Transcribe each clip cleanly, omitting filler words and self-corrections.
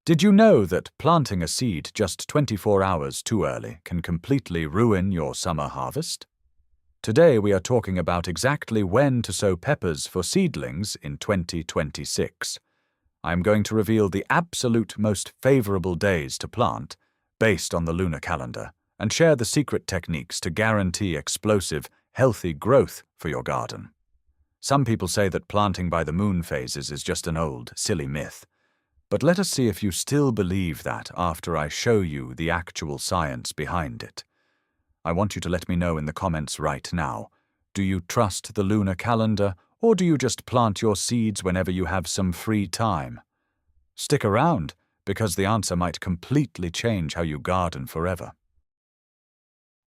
Did you know that planting a seed just 24 hours too early can completely ruin your summer harvest? Today we are talking about exactly when to sow peppers for seedlings in 2026. I'm going to reveal the absolute most favorable days to plant, based on the lunar calendar, and share the secret techniques to guarantee explosive, healthy growth for your garden. Some people say that planting by the moon phases is just an old, silly myth. But let us see if you still believe that after I show you the actual science behind it. I want you to let me know in the comments right now. Do you trust the lunar calendar, or do you just plant your seeds whenever you have some free time? Stick around, because the answer might completely change how you garden forever.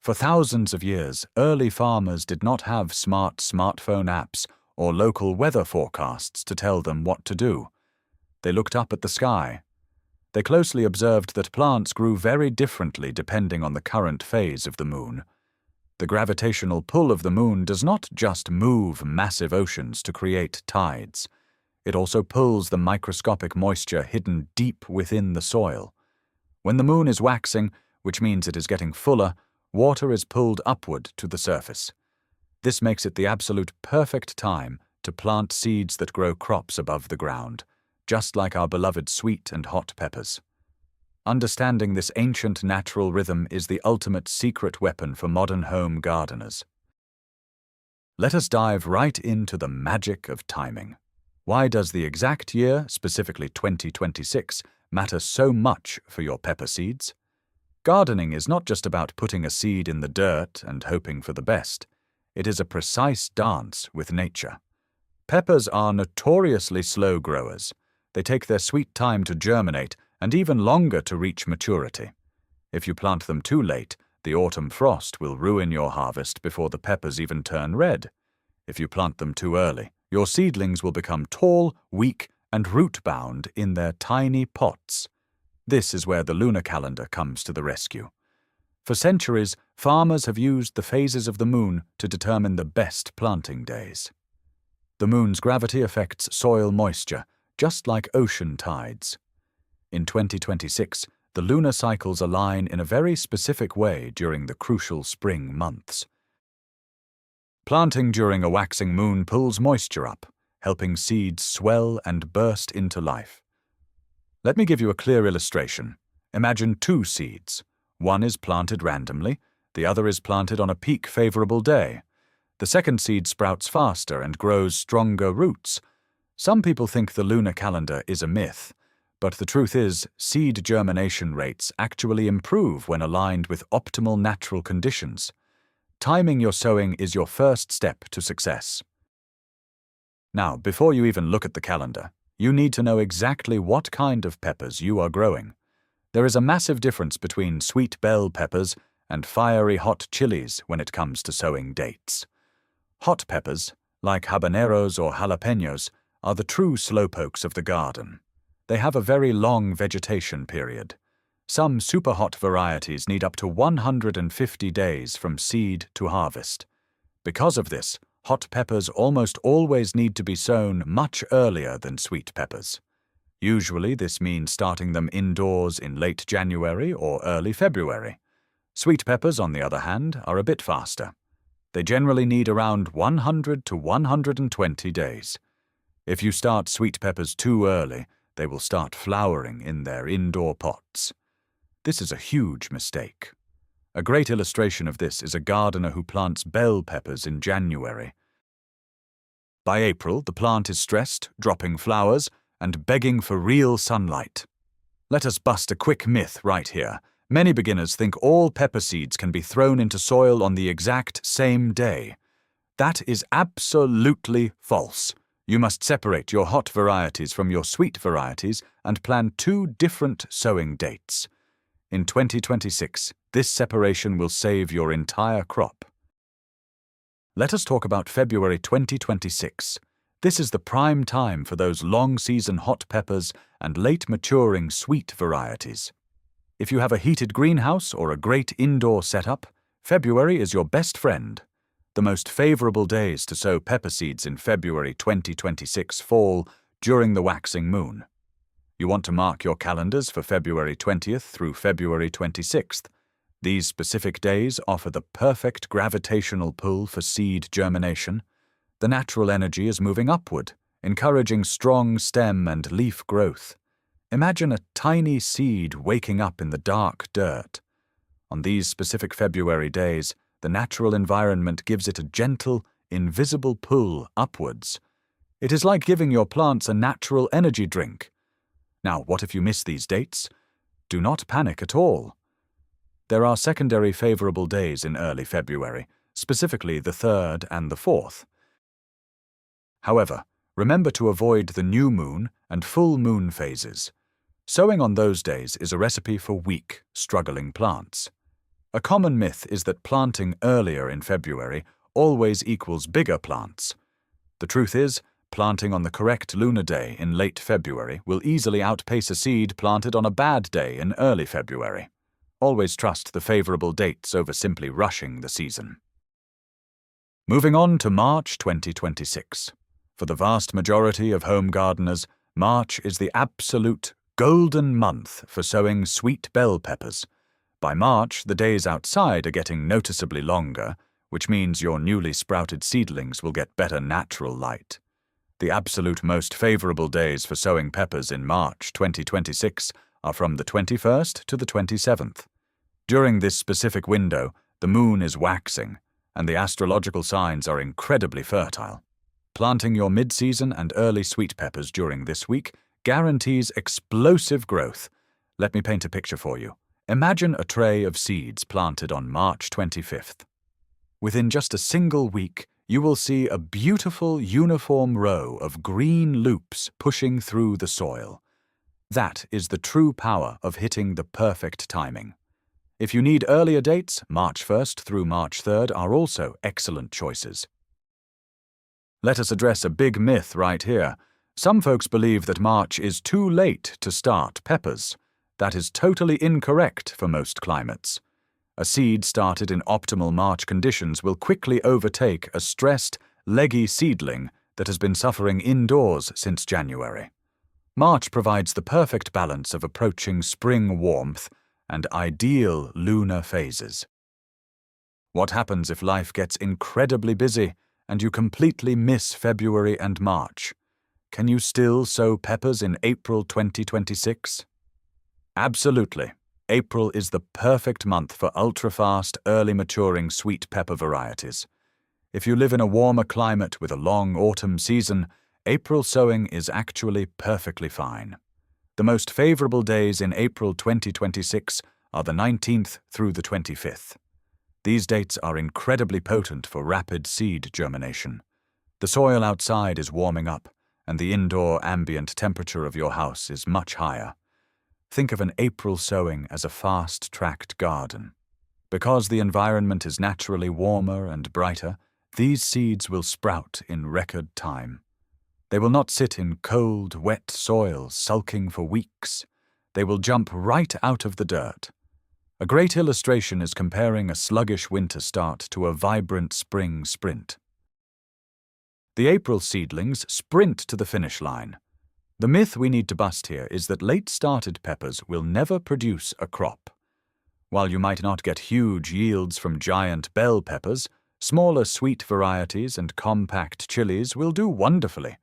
For thousands of years, early farmers did not have smart smartphone apps or local weather forecasts to tell them what to do. They looked up at the sky. They closely observed that plants grew very differently depending on the current phase of the moon. The gravitational pull of the moon does not just move massive oceans to create tides. It also pulls the microscopic moisture hidden deep within the soil. When the moon is waxing, which means it is getting fuller, water is pulled upward to the surface. This makes it the absolute perfect time to plant seeds that grow crops above the ground, just like our beloved sweet and hot peppers. Understanding this ancient natural rhythm is the ultimate secret weapon for modern home gardeners. Let us dive right into the magic of timing. Why does the exact year, specifically 2026, matter so much for your pepper seeds? Gardening is not just about putting a seed in the dirt and hoping for the best. It is a precise dance with nature. Peppers are notoriously slow growers. They take their sweet time to germinate and even longer to reach maturity. If you plant them too late, the autumn frost will ruin your harvest before the peppers even turn red. If you plant them too early, your seedlings will become tall, weak, and root-bound in their tiny pots. This is where the lunar calendar comes to the rescue. For centuries, farmers have used the phases of the moon to determine the best planting days. The moon's gravity affects soil moisture, just like ocean tides. In 2026, the lunar cycles align in a very specific way during the crucial spring months. Planting during a waxing moon pulls moisture up, helping seeds swell and burst into life. Let me give you a clear illustration. Imagine two seeds. One is planted randomly, the other is planted on a peak favorable day. The second seed sprouts faster and grows stronger roots. Some people think the lunar calendar is a myth, but the truth is, seed germination rates actually improve when aligned with optimal natural conditions. Timing your sowing is your first step to success. Now, before you even look at the calendar, you need to know exactly what kind of peppers you are growing. There is a massive difference between sweet bell peppers and fiery hot chilies when it comes to sowing dates. Hot peppers, like habaneros or jalapenos, are the true slowpokes of the garden. They have a very long vegetation period. Some super-hot varieties need up to 150 days from seed to harvest. Because of this, hot peppers almost always need to be sown much earlier than sweet peppers. Usually this means starting them indoors in late January or early February. Sweet peppers, on the other hand, are a bit faster. They generally need around 100 to 120 days. If you start sweet peppers too early, they will start flowering in their indoor pots. This is a huge mistake. A great illustration of this is a gardener who plants bell peppers in January. By April, the plant is stressed, dropping flowers, and begging for real sunlight. Let us bust a quick myth right here. Many beginners think all pepper seeds can be thrown into soil on the exact same day. That is absolutely false. You must separate your hot varieties from your sweet varieties and plan two different sowing dates. In 2026, this separation will save your entire crop. Let us talk about February 2026. This is the prime time for those long-season hot peppers and late-maturing sweet varieties. If you have a heated greenhouse or a great indoor setup, February is your best friend. The most favorable days to sow pepper seeds in February 2026 fall during the waxing moon. You want to mark your calendars for February 20th through February 26th. These specific days offer the perfect gravitational pull for seed germination. The natural energy is moving upward, encouraging strong stem and leaf growth. Imagine a tiny seed waking up in the dark dirt. On these specific February days, the natural environment gives it a gentle, invisible pull upwards. It is like giving your plants a natural energy drink. Now, what if you miss these dates? Do not panic at all. There are secondary favorable days in early February, specifically the 3rd and the 4th. However, remember to avoid the new moon and full moon phases. Sowing on those days is a recipe for weak, struggling plants. A common myth is that planting earlier in February always equals bigger plants. The truth is, planting on the correct lunar day in late February will easily outpace a seed planted on a bad day in early February. Always trust the favorable dates over simply rushing the season. Moving on to March 2026. For the vast majority of home gardeners, March is the absolute golden month for sowing sweet bell peppers. By March, the days outside are getting noticeably longer, which means your newly sprouted seedlings will get better natural light. The absolute most favorable days for sowing peppers in March 2026 are from the 21st to the 27th. During this specific window, the moon is waxing, and the astrological signs are incredibly fertile. Planting your mid-season and early sweet peppers during this week guarantees explosive growth. Let me paint a picture for you. Imagine a tray of seeds planted on March 25th. Within just a single week, you will see a beautiful uniform row of green loops pushing through the soil. That is the true power of hitting the perfect timing. If you need earlier dates, March 1st through March 3rd are also excellent choices. Let us address a big myth right here. Some folks believe that March is too late to start peppers. That is totally incorrect for most climates. A seed started in optimal March conditions will quickly overtake a stressed, leggy seedling that has been suffering indoors since January. March provides the perfect balance of approaching spring warmth and ideal lunar phases. What happens if life gets incredibly busy and you completely miss February and March? Can you still sow peppers in April 2026? Absolutely. April is the perfect month for ultra-fast, early-maturing sweet pepper varieties. If you live in a warmer climate with a long autumn season, April sowing is actually perfectly fine. The most favorable days in April 2026 are the 19th through the 25th. These dates are incredibly potent for rapid seed germination. The soil outside is warming up, and the indoor ambient temperature of your house is much higher. Think of an April sowing as a fast-tracked garden. Because the environment is naturally warmer and brighter, these seeds will sprout in record time. They will not sit in cold, wet soil sulking for weeks. They will jump right out of the dirt. A great illustration is comparing a sluggish winter start to a vibrant spring sprint. The April seedlings sprint to the finish line. The myth we need to bust here is that late-started peppers will never produce a crop. While you might not get huge yields from giant bell peppers, smaller sweet varieties and compact chilies will do wonderfully.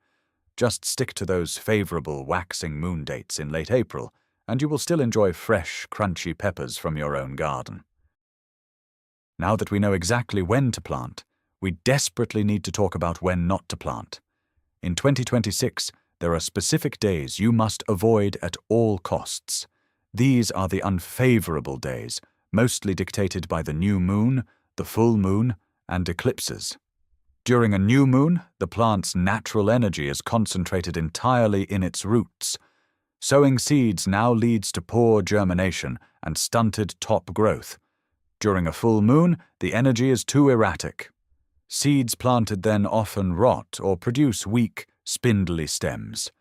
Just stick to those favorable waxing moon dates in late April, and you will still enjoy fresh, crunchy peppers from your own garden. Now that we know exactly when to plant, we desperately need to talk about when not to plant. In 2026, there are specific days you must avoid at all costs. These are the unfavorable days, mostly dictated by the new moon, the full moon, and eclipses. During a new moon, the plant's natural energy is concentrated entirely in its roots. Sowing seeds now leads to poor germination and stunted top growth. During a full moon, the energy is too erratic. Seeds planted then often rot or produce weak, spindly stems.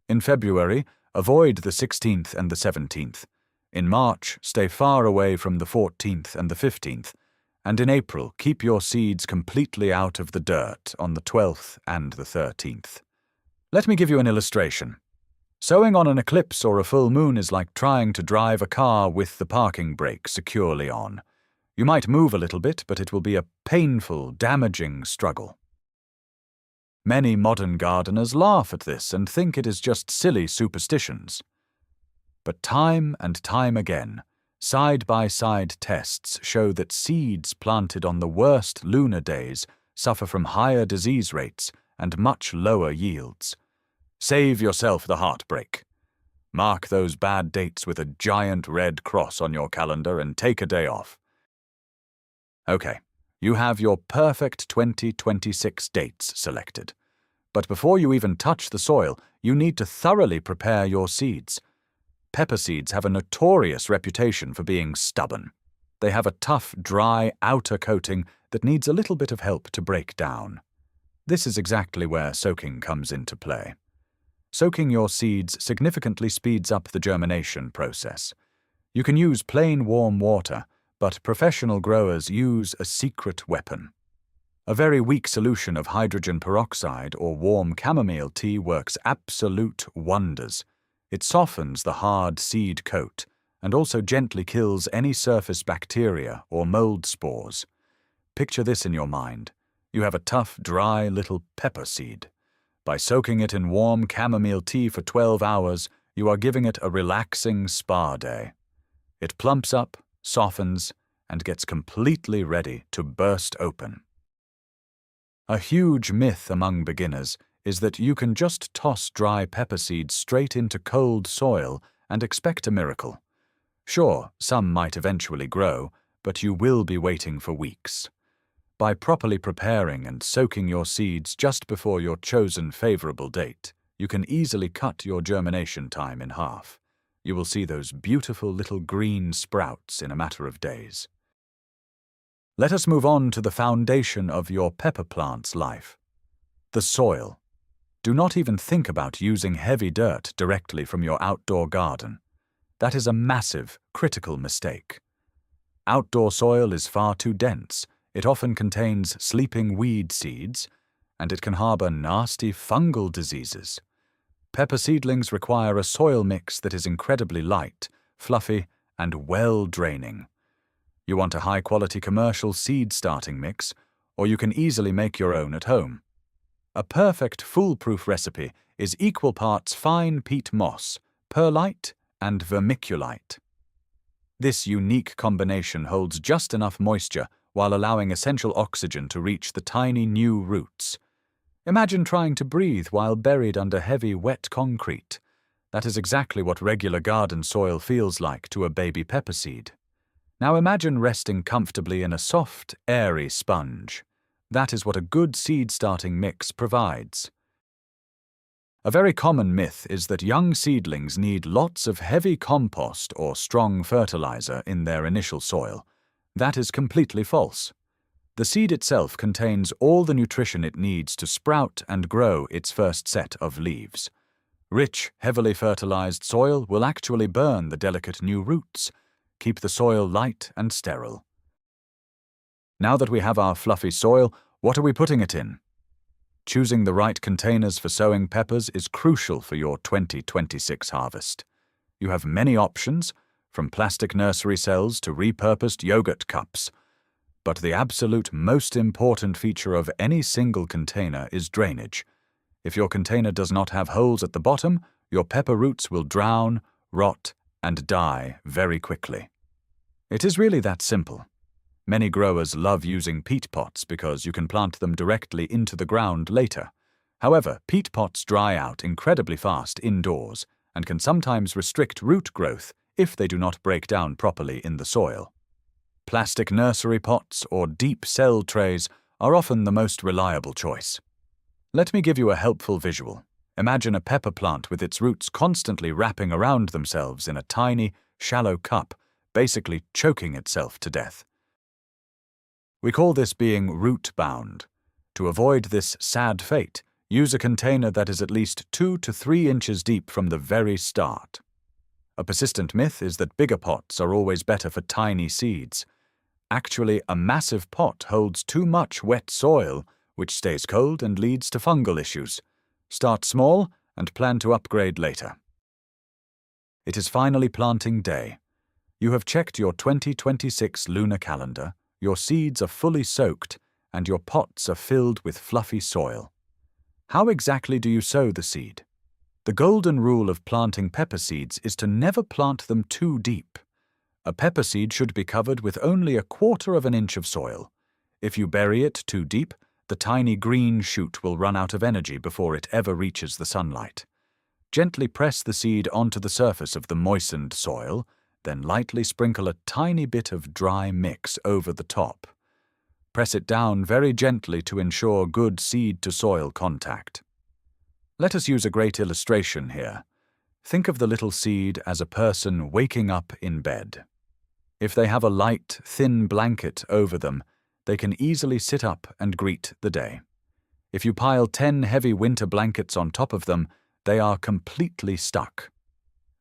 In February, avoid the 16th and the 17th. In March, stay far away from the 14th and the 15th. And in April, keep your seeds completely out of the dirt on the 12th and the 13th. Let me give you an illustration. Sowing on an eclipse or a full moon is like trying to drive a car with the parking brake securely on. You might move a little bit, but it will be a painful, damaging struggle. Many modern gardeners laugh at this and think it is just silly superstitions. But time and time again, side-by-side tests show that seeds planted on the worst lunar days suffer from higher disease rates and much lower yields. Save yourself the heartbreak. Mark those bad dates with a giant red cross on your calendar and take a day off. Okay, you have your perfect 2026 dates selected. But before you even touch the soil, you need to thoroughly prepare your seeds. Pepper seeds have a notorious reputation for being stubborn. They have a tough, dry outer coating that needs a little bit of help to break down. This is exactly where soaking comes into play. Soaking your seeds significantly speeds up the germination process. You can use plain warm water, but professional growers use a secret weapon. A very weak solution of hydrogen peroxide or warm chamomile tea works absolute wonders. It softens the hard seed coat and also gently kills any surface bacteria or mold spores. Picture this in your mind. You have a tough, dry little pepper seed. By soaking it in warm chamomile tea for 12 hours, you are giving it a relaxing spa day. It plumps up, softens, and gets completely ready to burst open. A huge myth among beginners is that you can just toss dry pepper seeds straight into cold soil and expect a miracle. Sure, some might eventually grow, but you will be waiting for weeks. By properly preparing and soaking your seeds just before your chosen favorable date, you can easily cut your germination time in half. You will see those beautiful little green sprouts in a matter of days. Let us move on to the foundation of your pepper plant's life: the soil. Do not even think about using heavy dirt directly from your outdoor garden. That is a massive, critical mistake. Outdoor soil is far too dense. It often contains sleeping weed seeds, and it can harbor nasty fungal diseases. Pepper seedlings require a soil mix that is incredibly light, fluffy, and well-draining. You want a high-quality commercial seed starting mix, or you can easily make your own at home. A perfect foolproof recipe is equal parts fine peat moss, perlite, and vermiculite. This unique combination holds just enough moisture while allowing essential oxygen to reach the tiny new roots. Imagine trying to breathe while buried under heavy, wet concrete. That is exactly what regular garden soil feels like to a baby pepper seed. Now imagine resting comfortably in a soft, airy sponge. That is what a good seed-starting mix provides. A very common myth is that young seedlings need lots of heavy compost or strong fertilizer in their initial soil. That is completely false. The seed itself contains all the nutrition it needs to sprout and grow its first set of leaves. Rich, heavily fertilized soil will actually burn the delicate new roots, keep the soil light and sterile. Now that we have our fluffy soil, what are we putting it in? Choosing the right containers for sowing peppers is crucial for your 2026 harvest. You have many options, from plastic nursery cells to repurposed yogurt cups. But the absolute most important feature of any single container is drainage. If your container does not have holes at the bottom, your pepper roots will drown, rot, and die very quickly. It is really that simple. Many growers love using peat pots because you can plant them directly into the ground later. However, peat pots dry out incredibly fast indoors and can sometimes restrict root growth if they do not break down properly in the soil. Plastic nursery pots or deep cell trays are often the most reliable choice. Let me give you a helpful visual. Imagine a pepper plant with its roots constantly wrapping around themselves in a tiny, shallow cup, basically choking itself to death. We call this being root-bound. To avoid this sad fate, use a container that is at least 2 to 3 inches deep from the very start. A persistent myth is that bigger pots are always better for tiny seeds. Actually, a massive pot holds too much wet soil, which stays cold and leads to fungal issues. Start small and plan to upgrade later. It is finally planting day. You have checked your 2026 lunar calendar, your seeds are fully soaked, and your pots are filled with fluffy soil. How exactly do you sow the seed? The golden rule of planting pepper seeds is to never plant them too deep. A pepper seed should be covered with only 1/4 of an inch of soil. If you bury it too deep, the tiny green shoot will run out of energy before it ever reaches the sunlight. Gently press the seed onto the surface of the moistened soil, then lightly sprinkle a tiny bit of dry mix over the top. Press it down very gently to ensure good seed-to-soil contact. Let us use a great illustration here. Think of the little seed as a person waking up in bed. If they have a light, thin blanket over them, they can easily sit up and greet the day. If you pile 10 heavy winter blankets on top of them, they are completely stuck.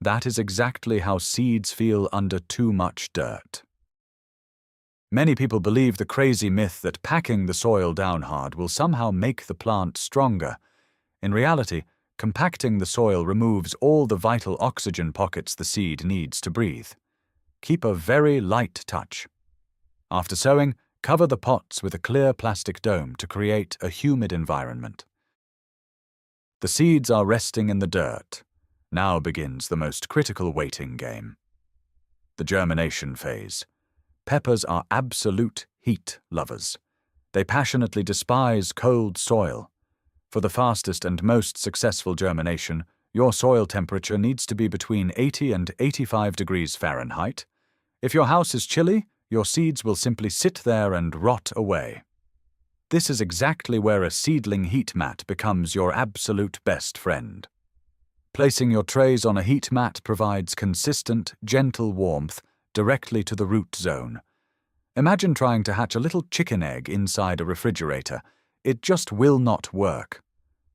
That is exactly how seeds feel under too much dirt. Many people believe the crazy myth that packing the soil down hard will somehow make the plant stronger. In reality, compacting the soil removes all the vital oxygen pockets the seed needs to breathe. Keep a very light touch. After sowing, cover the pots with a clear plastic dome to create a humid environment. The seeds are resting in the dirt. Now begins the most critical waiting game. The germination phase. Peppers are absolute heat lovers. They passionately despise cold soil. For the fastest and most successful germination, your soil temperature needs to be between 80 and 85 degrees Fahrenheit. If your house is chilly, your seeds will simply sit there and rot away. This is exactly where a seedling heat mat becomes your absolute best friend. Placing your trays on a heat mat provides consistent, gentle warmth directly to the root zone. Imagine trying to hatch a little chicken egg inside a refrigerator. It just will not work.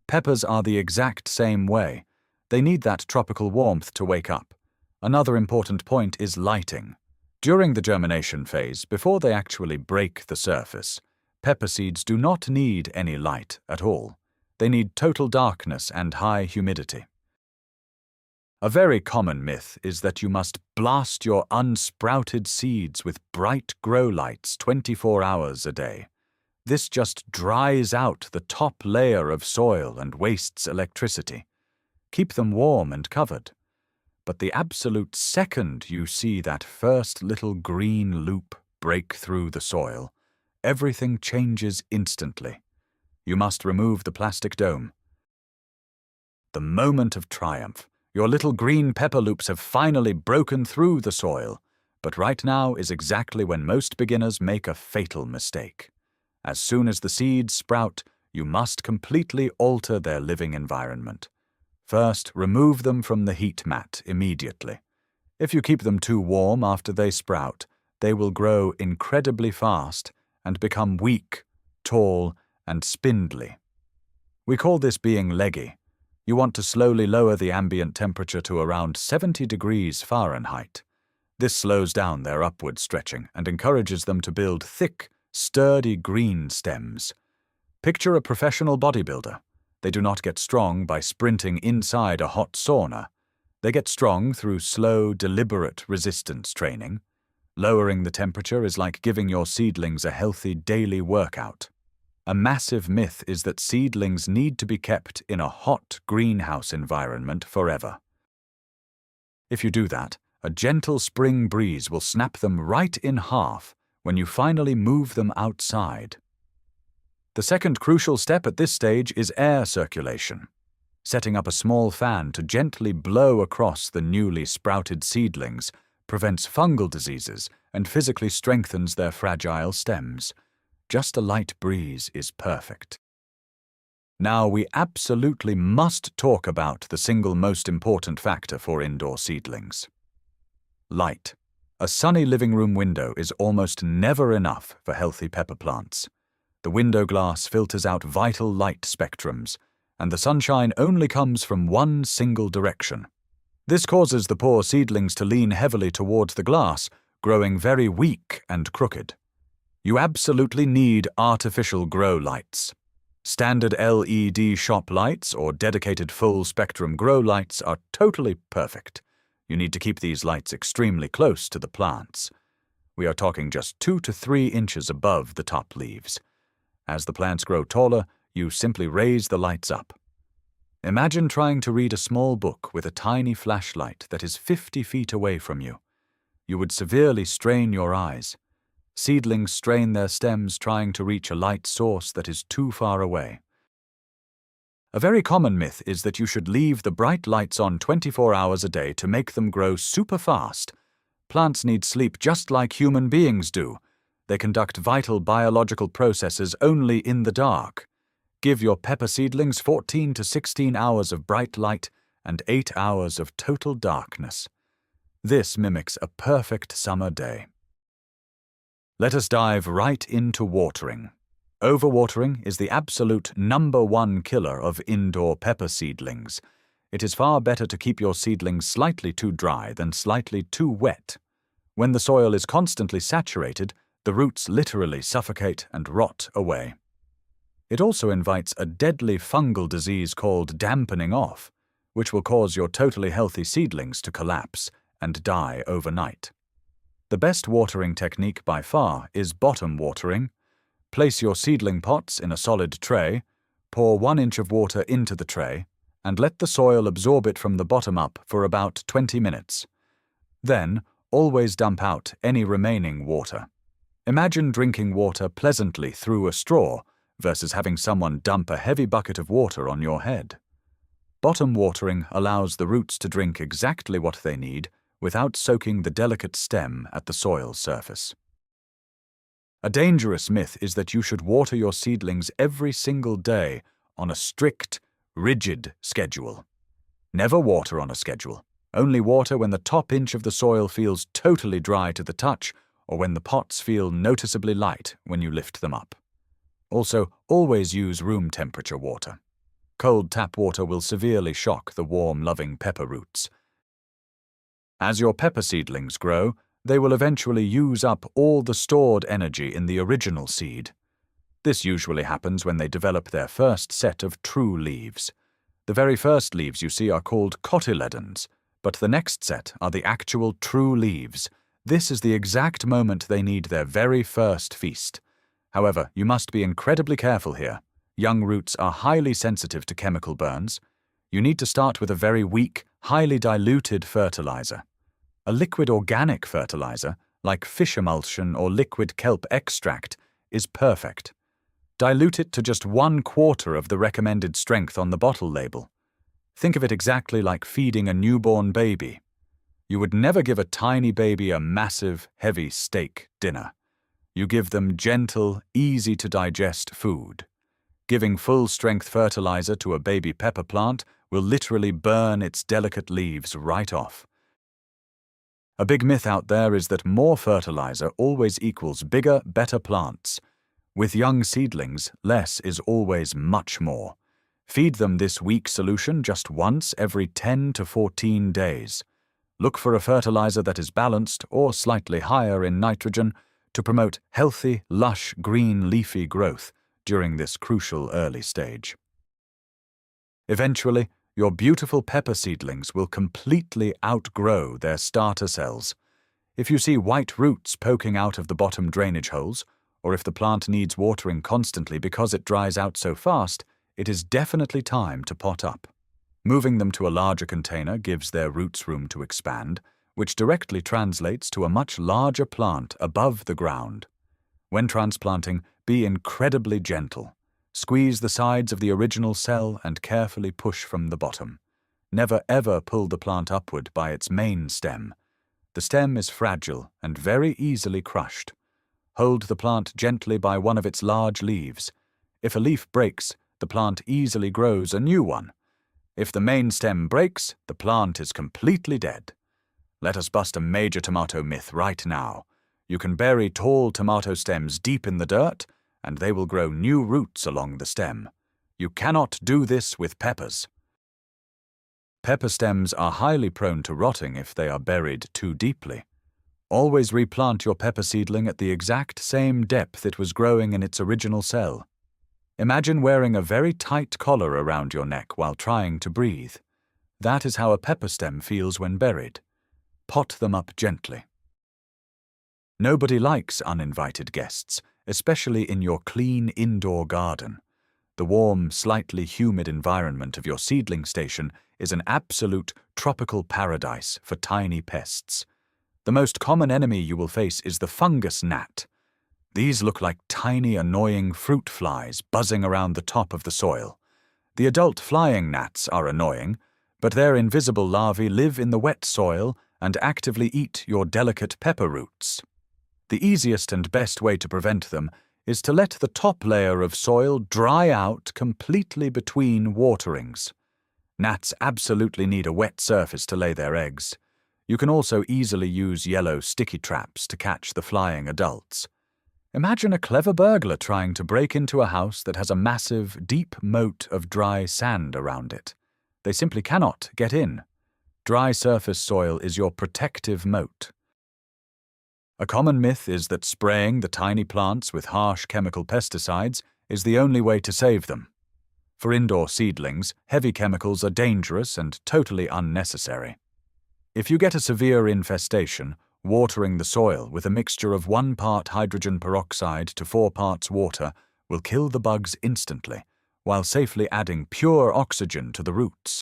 Peppers are the exact same way. They need that tropical warmth to wake up. Another important point is lighting. During the germination phase, before they actually break the surface, pepper seeds do not need any light at all. They need total darkness and high humidity. A very common myth is that you must blast your unsprouted seeds with bright grow lights 24 hours a day. This just dries out the top layer of soil and wastes electricity. Keep them warm and covered. But the absolute second you see that first little green loop break through the soil, everything changes instantly. You must remove the plastic dome. The moment of triumph. Your little green pepper loops have finally broken through the soil, but right now is exactly when most beginners make a fatal mistake. As soon as the seeds sprout, you must completely alter their living environment. First, remove them from the heat mat immediately. If you keep them too warm after they sprout, they will grow incredibly fast and become weak, tall, and spindly. We call this being leggy. You want to slowly lower the ambient temperature to around 70 degrees Fahrenheit. This slows down their upward stretching and encourages them to build thick, sturdy green stems. Picture a professional bodybuilder. They do not get strong by sprinting inside a hot sauna. They get strong through slow, deliberate resistance training. Lowering the temperature is like giving your seedlings a healthy daily workout. A massive myth is that seedlings need to be kept in a hot greenhouse environment forever. If you do that, a gentle spring breeze will snap them right in half when you finally move them outside. The second crucial step at this stage is air circulation. Setting up a small fan to gently blow across the newly sprouted seedlings prevents fungal diseases and physically strengthens their fragile stems. Just a light breeze is perfect. Now we absolutely must talk about the single most important factor for indoor seedlings. Light. A sunny living room window is almost never enough for healthy pepper plants. The window glass filters out vital light spectrums, and the sunshine only comes from one single direction. This causes the poor seedlings to lean heavily towards the glass, growing very weak and crooked. You absolutely need artificial grow lights. Standard LED shop lights or dedicated full-spectrum grow lights are totally perfect. You need to keep these lights extremely close to the plants. We are talking just 2 to 3 inches above the top leaves. As the plants grow taller, you simply raise the lights up. Imagine trying to read a small book with a tiny flashlight that is 50 feet away from you. You would severely strain your eyes. Seedlings strain their stems trying to reach a light source that is too far away. A very common myth is that you should leave the bright lights on 24 hours a day to make them grow super fast. Plants need sleep just like human beings do. They conduct vital biological processes only in the dark. Give your pepper seedlings 14 to 16 hours of bright light and 8 hours of total darkness. This mimics a perfect summer day. Let us dive right into watering. Overwatering is the absolute #1 killer of indoor pepper seedlings. It is far better to keep your seedlings slightly too dry than slightly too wet. When the soil is constantly saturated, the roots literally suffocate and rot away. It also invites a deadly fungal disease called dampening off, which will cause your totally healthy seedlings to collapse and die overnight. The best watering technique by far is bottom watering. Place your seedling pots in a solid tray, pour 1 inch of water into the tray, and let the soil absorb it from the bottom up for about 20 minutes. Then, always dump out any remaining water. Imagine drinking water pleasantly through a straw versus having someone dump a heavy bucket of water on your head. Bottom watering allows the roots to drink exactly what they need without soaking the delicate stem at the soil surface. A dangerous myth is that you should water your seedlings every single day on a strict, rigid schedule. Never water on a schedule. Only water when the top inch of the soil feels totally dry to the touch or when the pots feel noticeably light when you lift them up. Also, always use room temperature water. Cold tap water will severely shock the warm, loving pepper roots. As your pepper seedlings grow, they will eventually use up all the stored energy in the original seed. This usually happens when they develop their first set of true leaves. The very first leaves you see are called cotyledons, but the next set are the actual true leaves. This is the exact moment they need their very first feast. However, you must be incredibly careful here. Young roots are highly sensitive to chemical burns. You need to start with a very weak, highly diluted fertilizer. A liquid organic fertilizer, like fish emulsion or liquid kelp extract, is perfect. Dilute it to just 1/4 of the recommended strength on the bottle label. Think of it exactly like feeding a newborn baby. You would never give a tiny baby a massive, heavy steak dinner. You give them gentle, easy-to-digest food. Giving full-strength fertilizer to a baby pepper plant will literally burn its delicate leaves right off. A big myth out there is that more fertilizer always equals bigger, better plants. With young seedlings, less is always much more. Feed them this weak solution just once every 10 to 14 days. Look for a fertilizer that is balanced or slightly higher in nitrogen to promote healthy, lush, green, leafy growth during this crucial early stage. Eventually, your beautiful pepper seedlings will completely outgrow their starter cells. If you see white roots poking out of the bottom drainage holes, or if the plant needs watering constantly because it dries out so fast, it is definitely time to pot up. Moving them to a larger container gives their roots room to expand, which directly translates to a much larger plant above the ground. When transplanting, be incredibly gentle. Squeeze the sides of the original cell and carefully push from the bottom. Never ever pull the plant upward by its main stem. The stem is fragile and very easily crushed. Hold the plant gently by one of its large leaves. If a leaf breaks, the plant easily grows a new one. If the main stem breaks, the plant is completely dead. Let us bust a major tomato myth right now. You can bury tall tomato stems deep in the dirt, and they will grow new roots along the stem. You cannot do this with peppers. Pepper stems are highly prone to rotting if they are buried too deeply. Always replant your pepper seedling at the exact same depth it was growing in its original cell. Imagine wearing a very tight collar around your neck while trying to breathe. That is how a pepper stem feels when buried. pot them up gently. Nobody likes uninvited guests, especially in your clean indoor garden. The warm, slightly humid environment of your seedling station is an absolute tropical paradise for tiny pests. The most common enemy you will face is the fungus gnat. These look like tiny, annoying fruit flies buzzing around the top of the soil. The adult flying gnats are annoying, but their invisible larvae live in the wet soil and actively eat your delicate pepper roots. The easiest and best way to prevent them is to let the top layer of soil dry out completely between waterings. Gnats absolutely need a wet surface to lay their eggs. You can also easily use yellow sticky traps to catch the flying adults. Imagine a clever burglar trying to break into a house that has a massive, deep moat of dry sand around it. They simply cannot get in. Dry surface soil is your protective moat. A common myth is that spraying the tiny plants with harsh chemical pesticides is the only way to save them. For indoor seedlings, heavy chemicals are dangerous and totally unnecessary. If you get a severe infestation, watering the soil with a mixture of 1 part hydrogen peroxide to 4 parts water will kill the bugs instantly, while safely adding pure oxygen to the roots.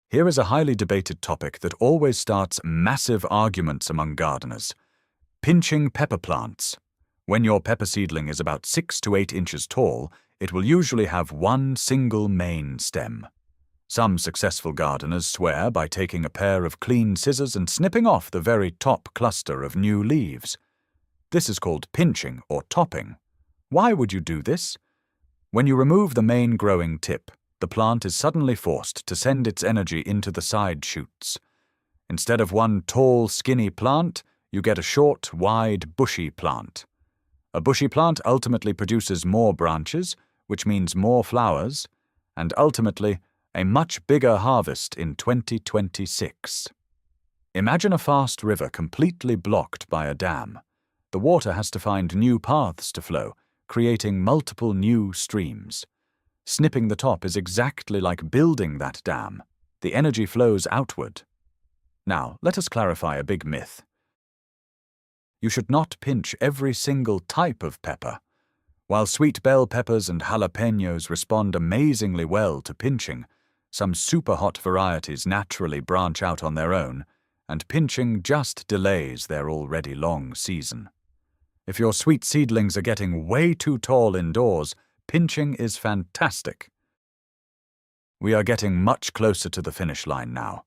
Here is a highly debated topic that always starts massive arguments among gardeners. Pinching pepper plants. When your pepper seedling is about 6 to 8 inches tall, it will usually have one single main stem. Some successful gardeners swear by taking a pair of clean scissors and snipping off the very top cluster of new leaves. This is called pinching or topping. Why would you do this? When you remove the main growing tip, the plant is suddenly forced to send its energy into the side shoots. Instead of one tall, skinny plant, you get a short, wide, bushy plant. A bushy plant ultimately produces more branches, which means more flowers, and ultimately a much bigger harvest in 2026. Imagine a fast river completely blocked by a dam. The water has to find new paths to flow, creating multiple new streams. Snipping the top is exactly like building that dam. The energy flows outward. Now, let us clarify a big myth. You should not pinch every single type of pepper. While sweet bell peppers and jalapenos respond amazingly well to pinching, some super hot varieties naturally branch out on their own, and pinching just delays their already long season. If your sweet seedlings are getting way too tall indoors, pinching is fantastic. We are getting much closer to the finish line now.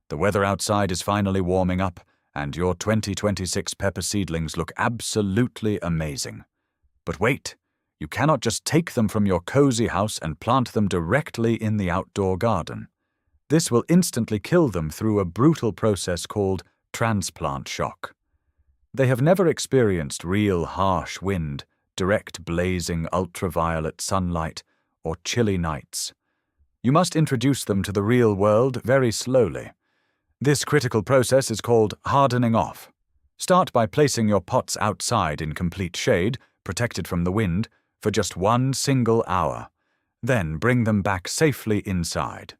The weather outside is finally warming up, and your 2026 pepper seedlings look absolutely amazing. But wait, you cannot just take them from your cozy house and plant them directly in the outdoor garden. This will instantly kill them through a brutal process called transplant shock. They have never experienced real harsh wind, direct blazing ultraviolet sunlight, or chilly nights. You must introduce them to the real world very slowly. This critical process is called hardening off. Start by placing your pots outside in complete shade, protected from the wind, for just 1 single hour. Then bring them back safely inside.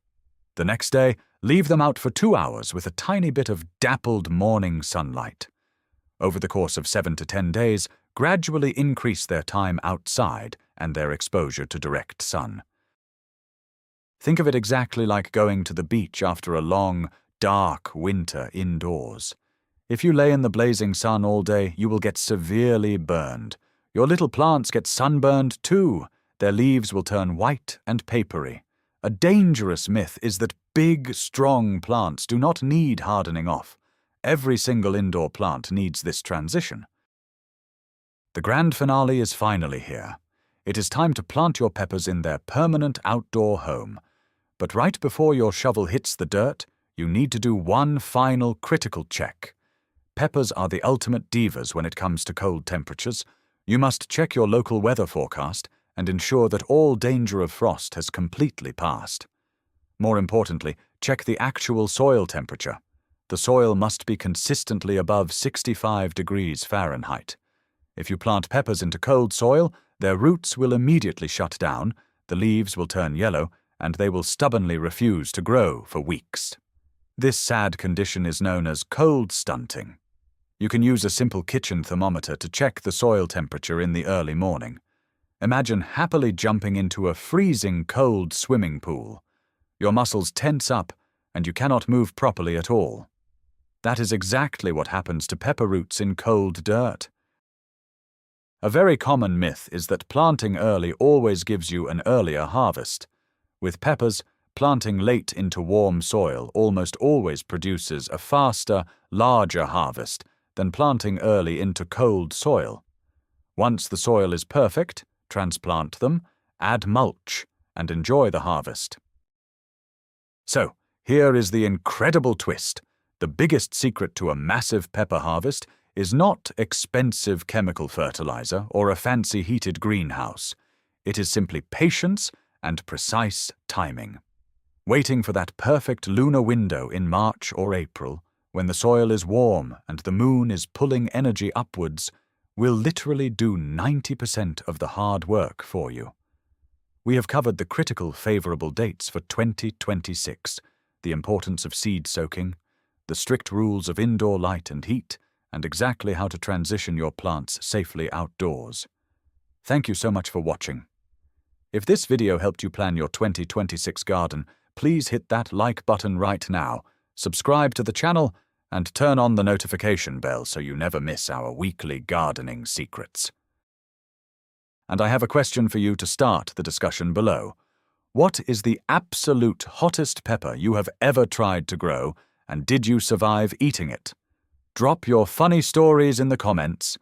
The next day, leave them out for 2 hours with a tiny bit of dappled morning sunlight. Over the course of 7 to 10 days, gradually increase their time outside and their exposure to direct sun. Think of it exactly like going to the beach after a long, dark winter indoors. If you lay in the blazing sun all day, you will get severely burned. Your little plants get sunburned too. Their leaves will turn white and papery. A dangerous myth is that big, strong plants do not need hardening off. Every single indoor plant needs this transition. The grand finale is finally here. It is time to plant your peppers in their permanent outdoor home. But right before your shovel hits the dirt, you need to do one final critical check. Peppers are the ultimate divas when it comes to cold temperatures. You must check your local weather forecast and ensure that all danger of frost has completely passed. More importantly, check the actual soil temperature. The soil must be consistently above 65 degrees Fahrenheit. If you plant peppers into cold soil, their roots will immediately shut down, the leaves will turn yellow, and they will stubbornly refuse to grow for weeks. This sad condition is known as cold stunting. You can use a simple kitchen thermometer to check the soil temperature in the early morning. Imagine happily jumping into a freezing cold swimming pool. Your muscles tense up, and you cannot move properly at all. That is exactly what happens to pepper roots in cold dirt. A very common myth is that planting early always gives you an earlier harvest. With peppers, planting late into warm soil almost always produces a faster, larger harvest than planting early into cold soil. Once the soil is perfect, transplant them, add mulch, and enjoy the harvest. So, here is the incredible twist. The biggest secret to a massive pepper harvest is not expensive chemical fertilizer or a fancy heated greenhouse. It is simply patience and precise timing. Waiting for that perfect lunar window in March or April, when the soil is warm and the moon is pulling energy upwards, will literally do 90% of the hard work for you. We have covered the critical favorable dates for 2026, the importance of seed soaking, the strict rules of indoor light and heat, and exactly how to transition your plants safely outdoors. Thank you so much for watching. If this video helped you plan your 2026 garden, please hit that like button right now, subscribe to the channel, and turn on the notification bell so you never miss our weekly gardening secrets. And I have a question for you to start the discussion below. What is the absolute hottest pepper you have ever tried to grow, and did you survive eating it? Drop your funny stories in the comments.